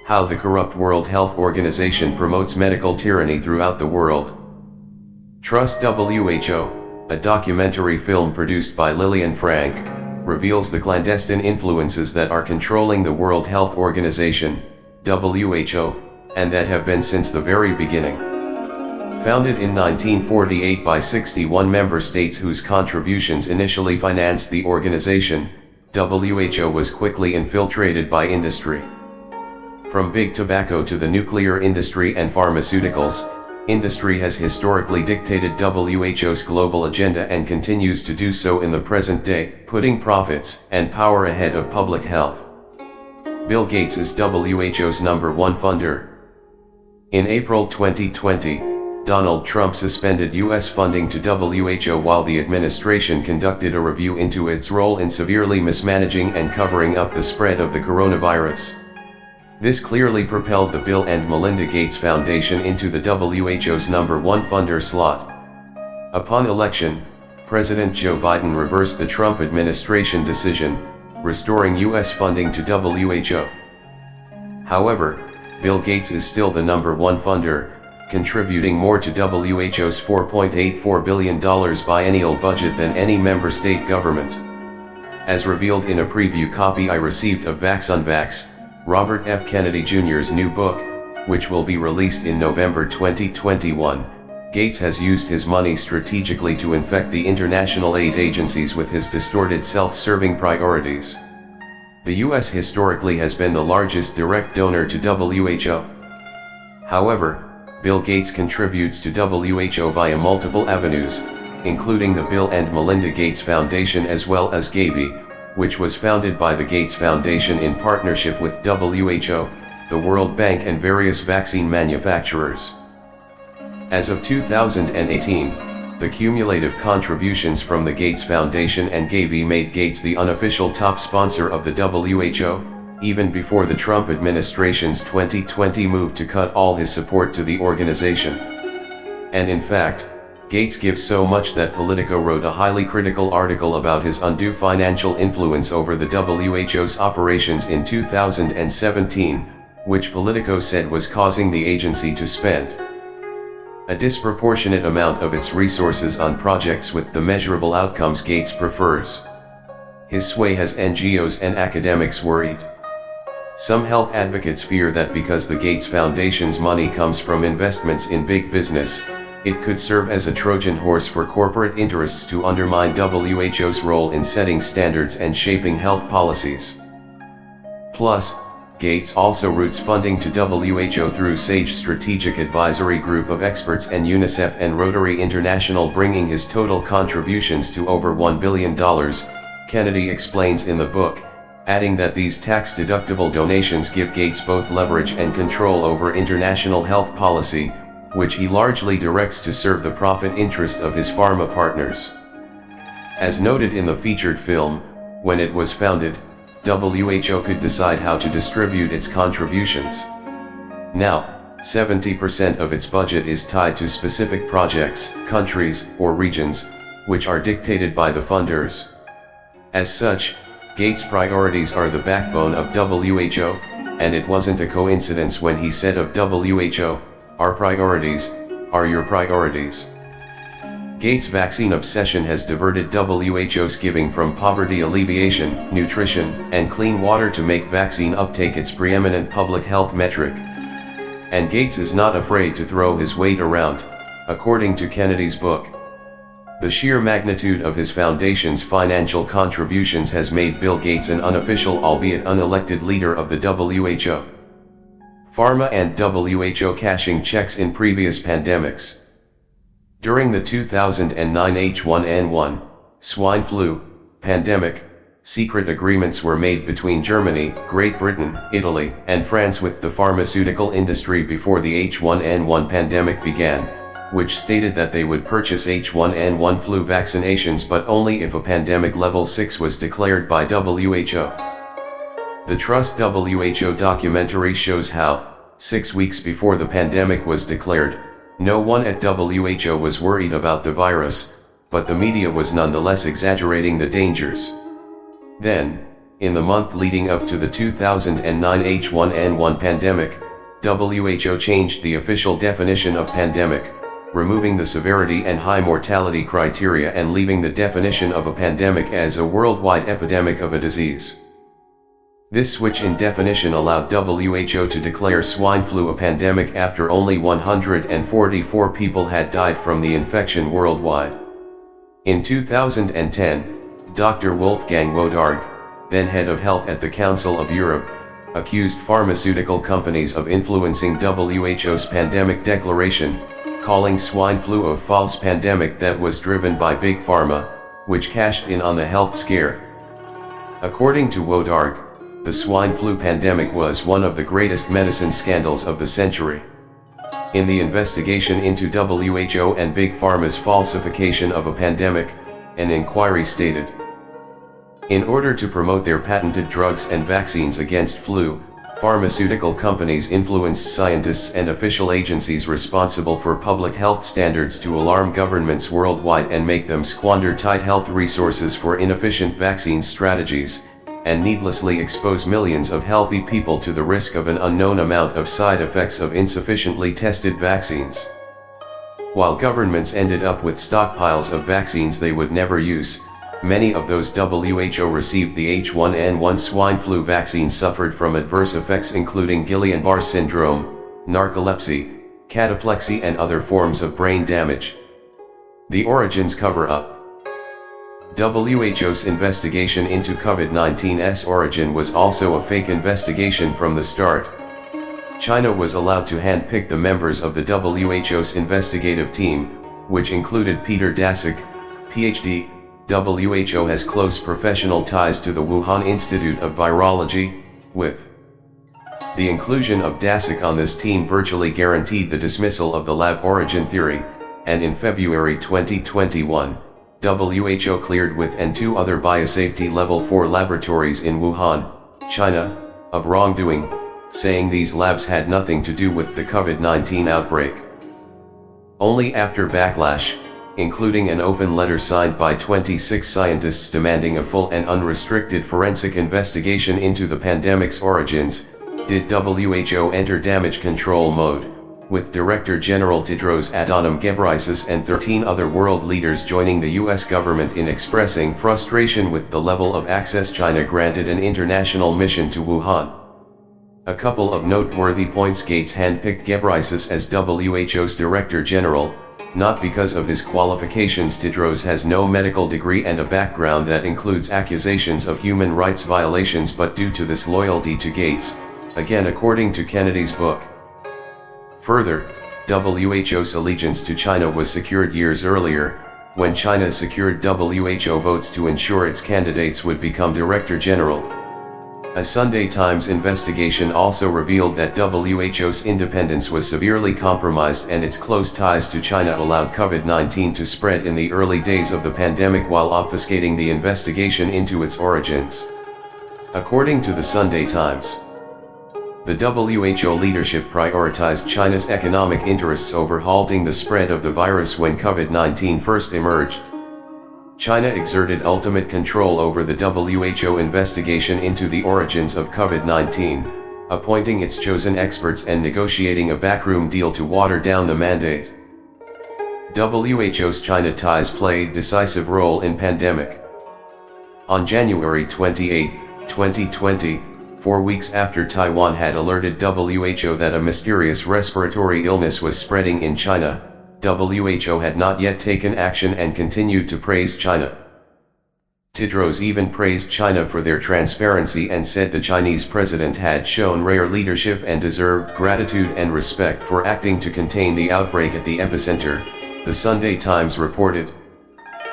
How the corrupt World Health Organization promotes medical tyranny throughout the world. Trust WHO, a documentary film produced by Lillian Frank, reveals the clandestine influences that are controlling the World Health Organization, WHO, and that have been since the very beginning. Founded in 1948 by 61 member states whose contributions initially financed the organization, WHO was quickly infiltrated by industry. From big tobacco to the nuclear industry and pharmaceuticals, industry has historically dictated WHO's global agenda and continues to do so in the present day, putting profits and power ahead of public health. Bill Gates is WHO's #1 funder. In April 2020, Donald Trump suspended U.S. funding to WHO while the administration conducted a review into its role in severely mismanaging and covering up the spread of the coronavirus. This clearly propelled the Bill and Melinda Gates Foundation into the WHO's #1 funder slot. Upon election, President Joe Biden reversed the Trump administration decision, restoring U.S. funding to WHO. However, Bill Gates is still the #1 funder, contributing more to WHO's $4.84 billion biennial budget than any member state government. As revealed in a preview copy I received of Vax Unvax, Robert F. Kennedy Jr.'s new book, which will be released in November 2021, Gates has used his money strategically to infect the international aid agencies with his distorted self-serving priorities. The US historically has been the largest direct donor to WHO. However, Bill Gates contributes to WHO via multiple avenues, including the Bill and Melinda Gates Foundation as well as GAVI, which was founded by the Gates Foundation in partnership with WHO, the World Bank and various vaccine manufacturers. As of 2018, the cumulative contributions from the Gates Foundation and GAVI made Gates the unofficial top sponsor of the WHO, even before the Trump administration's 2020 move to cut all his support to the organization. And in fact, Gates gives so much that Politico wrote a highly critical article about his undue financial influence over the WHO's operations in 2017, which Politico said was causing the agency to spend a disproportionate amount of its resources on projects with the measurable outcomes Gates prefers. His sway has NGOs and academics worried. Some health advocates fear that because the Gates Foundation's money comes from investments in big business, it could serve as a Trojan horse for corporate interests to undermine WHO's role in setting standards and shaping health policies. Plus, Gates also routes funding to WHO through SAGE Strategic Advisory Group of Experts and UNICEF and Rotary International, bringing his total contributions to over $1 billion, Kennedy explains in the book, adding that these tax-deductible donations give Gates both leverage and control over international health policy, which he largely directs to serve the profit interest of his pharma partners. As noted in the featured film, when it was founded, WHO could decide how to distribute its contributions. Now, 70% of its budget is tied to specific projects, countries, or regions, which are dictated by the funders. As such, Gates' priorities are the backbone of WHO, and it wasn't a coincidence when he said of WHO, "Our priorities are your priorities." Gates' vaccine obsession has diverted WHO's giving from poverty alleviation, nutrition, and clean water to make vaccine uptake its preeminent public health metric. And Gates is not afraid to throw his weight around, according to Kennedy's book. The sheer magnitude of his foundation's financial contributions has made Bill Gates an unofficial albeit unelected leader of the WHO. Pharma and WHO cashing checks in previous pandemics. During the 2009 H1N1 swine flu pandemic, secret agreements were made between Germany, Great Britain, Italy, and France with the pharmaceutical industry before the H1N1 pandemic began, which stated that they would purchase H1N1 flu vaccinations but only if a pandemic level 6 was declared by WHO. The Trust WHO documentary shows how, 6 weeks before the pandemic was declared, no one at WHO was worried about the virus, but the media was nonetheless exaggerating the dangers. Then, In the month leading up to the 2009 H1N1 pandemic, WHO changed the official definition of pandemic, removing the severity and high mortality criteria and leaving the definition of a pandemic as a worldwide epidemic of a disease. This switch in definition allowed WHO to declare swine flu a pandemic after only 144 people had died from the infection worldwide. In 2010, Dr. Wolfgang Wodarg, then head of health at the Council of Europe, accused pharmaceutical companies of influencing WHO's pandemic declaration, calling swine flu a false pandemic that was driven by Big Pharma, which cashed in on the health scare. According to Wodarg, the swine flu pandemic was one of the greatest medicine scandals of the century. In the investigation into WHO and Big Pharma's falsification of a pandemic, an inquiry stated, in order to promote their patented drugs and vaccines against flu, pharmaceutical companies influenced scientists and official agencies responsible for public health standards to alarm governments worldwide and make them squander tight health resources for inefficient vaccine strategies, and needlessly expose millions of healthy people to the risk of an unknown amount of side effects of insufficiently tested vaccines. While governments ended up with stockpiles of vaccines they would never use, many of those WHO received the H1N1 swine flu vaccine suffered from adverse effects including Guillain-Barré syndrome, narcolepsy, cataplexy and other forms of brain damage. The origins cover-up. WHO's investigation into COVID-19's origin was also a fake investigation from the start. China was allowed to handpick the members of the WHO's investigative team, which included Peter Daszak, PhD. WHO has close professional ties to the Wuhan Institute of Virology, with the inclusion of Daszak on this team virtually guaranteed the dismissal of the lab origin theory, and in February 2021, WHO cleared with and two other biosafety level 4 laboratories in Wuhan, China, of wrongdoing, saying these labs had nothing to do with the COVID-19 outbreak. Only after backlash, including an open letter signed by 26 scientists demanding a full and unrestricted forensic investigation into the pandemic's origins, did WHO enter damage control mode, with Director General Tedros Adhanom Ghebreyesus and 13 other world leaders joining the US government in expressing frustration with the level of access China granted an international mission to Wuhan. A couple of noteworthy points: Gates handpicked Ghebreyesus as WHO's Director General, not because of his qualifications. Tedros has no medical degree and a background that includes accusations of human rights violations, but due to this loyalty to Gates, again according to Kennedy's book. Further, WHO's allegiance to China was secured years earlier, when China secured WHO votes to ensure its candidates would become Director General. A Sunday Times investigation also revealed that WHO's independence was severely compromised and its close ties to China allowed COVID-19 to spread in the early days of the pandemic while obfuscating the investigation into its origins. According to the Sunday Times, the WHO leadership prioritized China's economic interests over halting the spread of the virus when COVID-19 first emerged. China exerted ultimate control over the WHO investigation into the origins of COVID-19, appointing its chosen experts and negotiating a backroom deal to water down the mandate. WHO's China ties played a decisive role in pandemic. On January 28, 2020, 4 weeks after Taiwan had alerted WHO that a mysterious respiratory illness was spreading in China, WHO had not yet taken action and continued to praise China. Tedros even praised China for their transparency and said the Chinese president had shown rare leadership and deserved gratitude and respect for acting to contain the outbreak at the epicenter, the Sunday Times reported.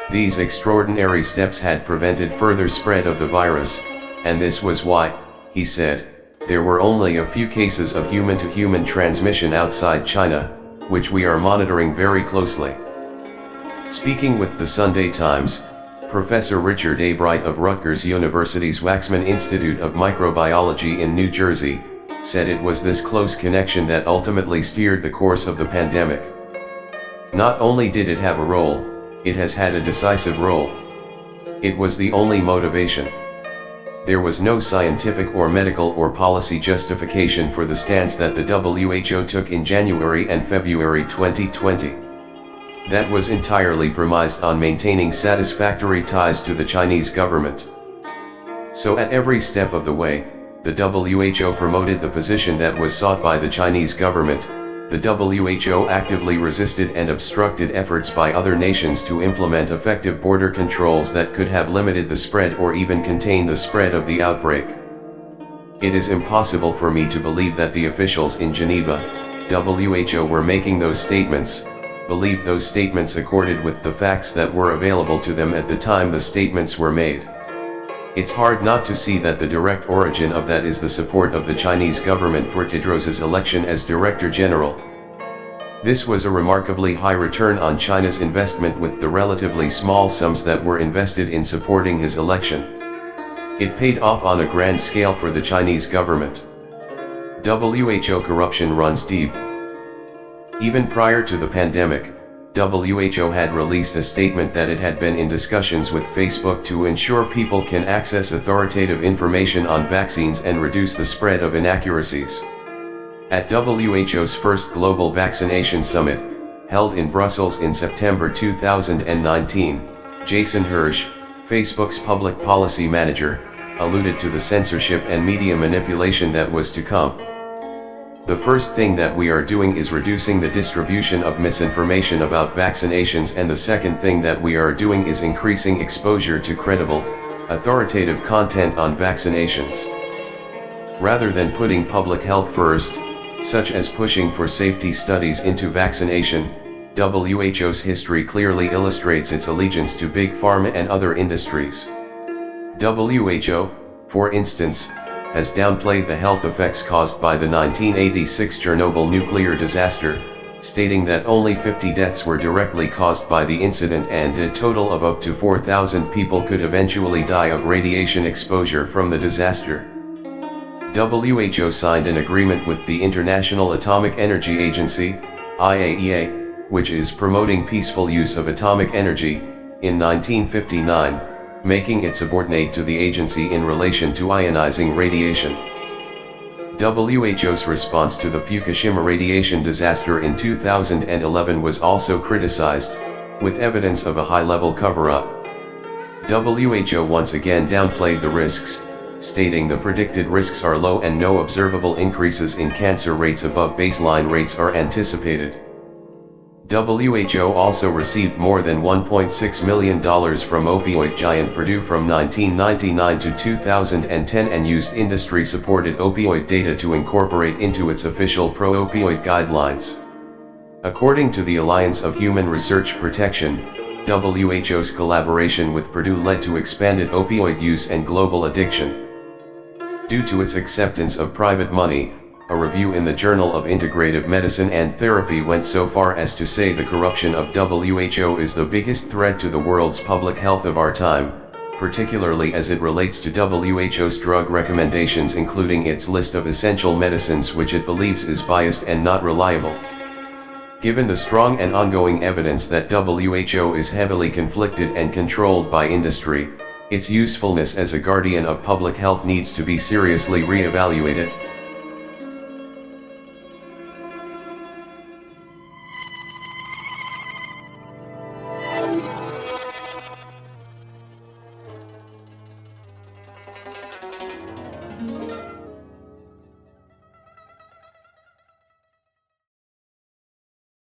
These extraordinary steps had prevented further spread of the virus, and this was why, he said, there were only a few cases of human-to-human transmission outside China, which we are monitoring very closely. Speaking with the Sunday Times, Professor Richard A. Bright of Rutgers University's Waxman Institute of Microbiology in New Jersey, said it was this close connection that ultimately steered the course of the pandemic. Not only did it have a role, it has had a decisive role. It was the only motivation. there was no scientific or medical or policy justification for the stance that the WHO took in January and February 2020. That was entirely premised on maintaining satisfactory ties to the Chinese government. So at every step of the way, the WHO promoted the position that was sought by the Chinese government. The WHO actively resisted and obstructed efforts by other nations to implement effective border controls that could have limited the spread or even contained the spread of the outbreak. It is impossible for me to believe that the officials in Geneva, WHO were making those statements, believed those statements accorded with the facts that were available to them at the time the statements were made. It's hard not to see that the direct origin of that is the support of the Chinese government for Tedros's election as Director General. This was a remarkably high return on China's investment with the relatively small sums that were invested in supporting his election. It paid off on a grand scale for the Chinese government. WHO corruption runs deep. Even prior to the pandemic, WHO had released a statement that it had been in discussions with Facebook to ensure people can access authoritative information on vaccines and reduce the spread of inaccuracies. At WHO's first Global Vaccination Summit, held in Brussels in September 2019, Jason Hirsch, Facebook's public policy manager, alluded to the censorship and media manipulation that was to come. The first thing that we are doing is reducing the distribution of misinformation about vaccinations, and the second thing that we are doing is increasing exposure to credible, authoritative content on vaccinations. Rather than putting public health first, such as pushing for safety studies into vaccination, WHO's history clearly illustrates its allegiance to big pharma and other industries. WHO, for instance, has downplayed the health effects caused by the 1986 Chernobyl nuclear disaster, stating that only 50 deaths were directly caused by the incident and a total of up to 4,000 people could eventually die of radiation exposure from the disaster. WHO signed an agreement with the International Atomic Energy Agency, IAEA, which is promoting peaceful use of atomic energy, in 1959. Making it subordinate to the agency in relation to ionizing radiation. WHO's response to the Fukushima radiation disaster in 2011 was also criticized, with evidence of a high-level cover-up. WHO once again downplayed the risks, stating the predicted risks are low and no observable increases in cancer rates above baseline rates are anticipated. WHO also received more than $1.6 million from opioid giant Purdue from 1999 to 2010 and used industry-supported opioid data to incorporate into its official pro-opioid guidelines. According to the Alliance of Human Research Protection, WHO's collaboration with Purdue led to expanded opioid use and global addiction. Due to its acceptance of private money, a review in the Journal of Integrative Medicine and Therapy went so far as to say the corruption of WHO is the biggest threat to the world's public health of our time, particularly as it relates to WHO's drug recommendations, including its list of essential medicines which it believes is biased and not reliable. Given the strong and ongoing evidence that WHO is heavily conflicted and controlled by industry, its usefulness as a guardian of public health needs to be seriously re-evaluated.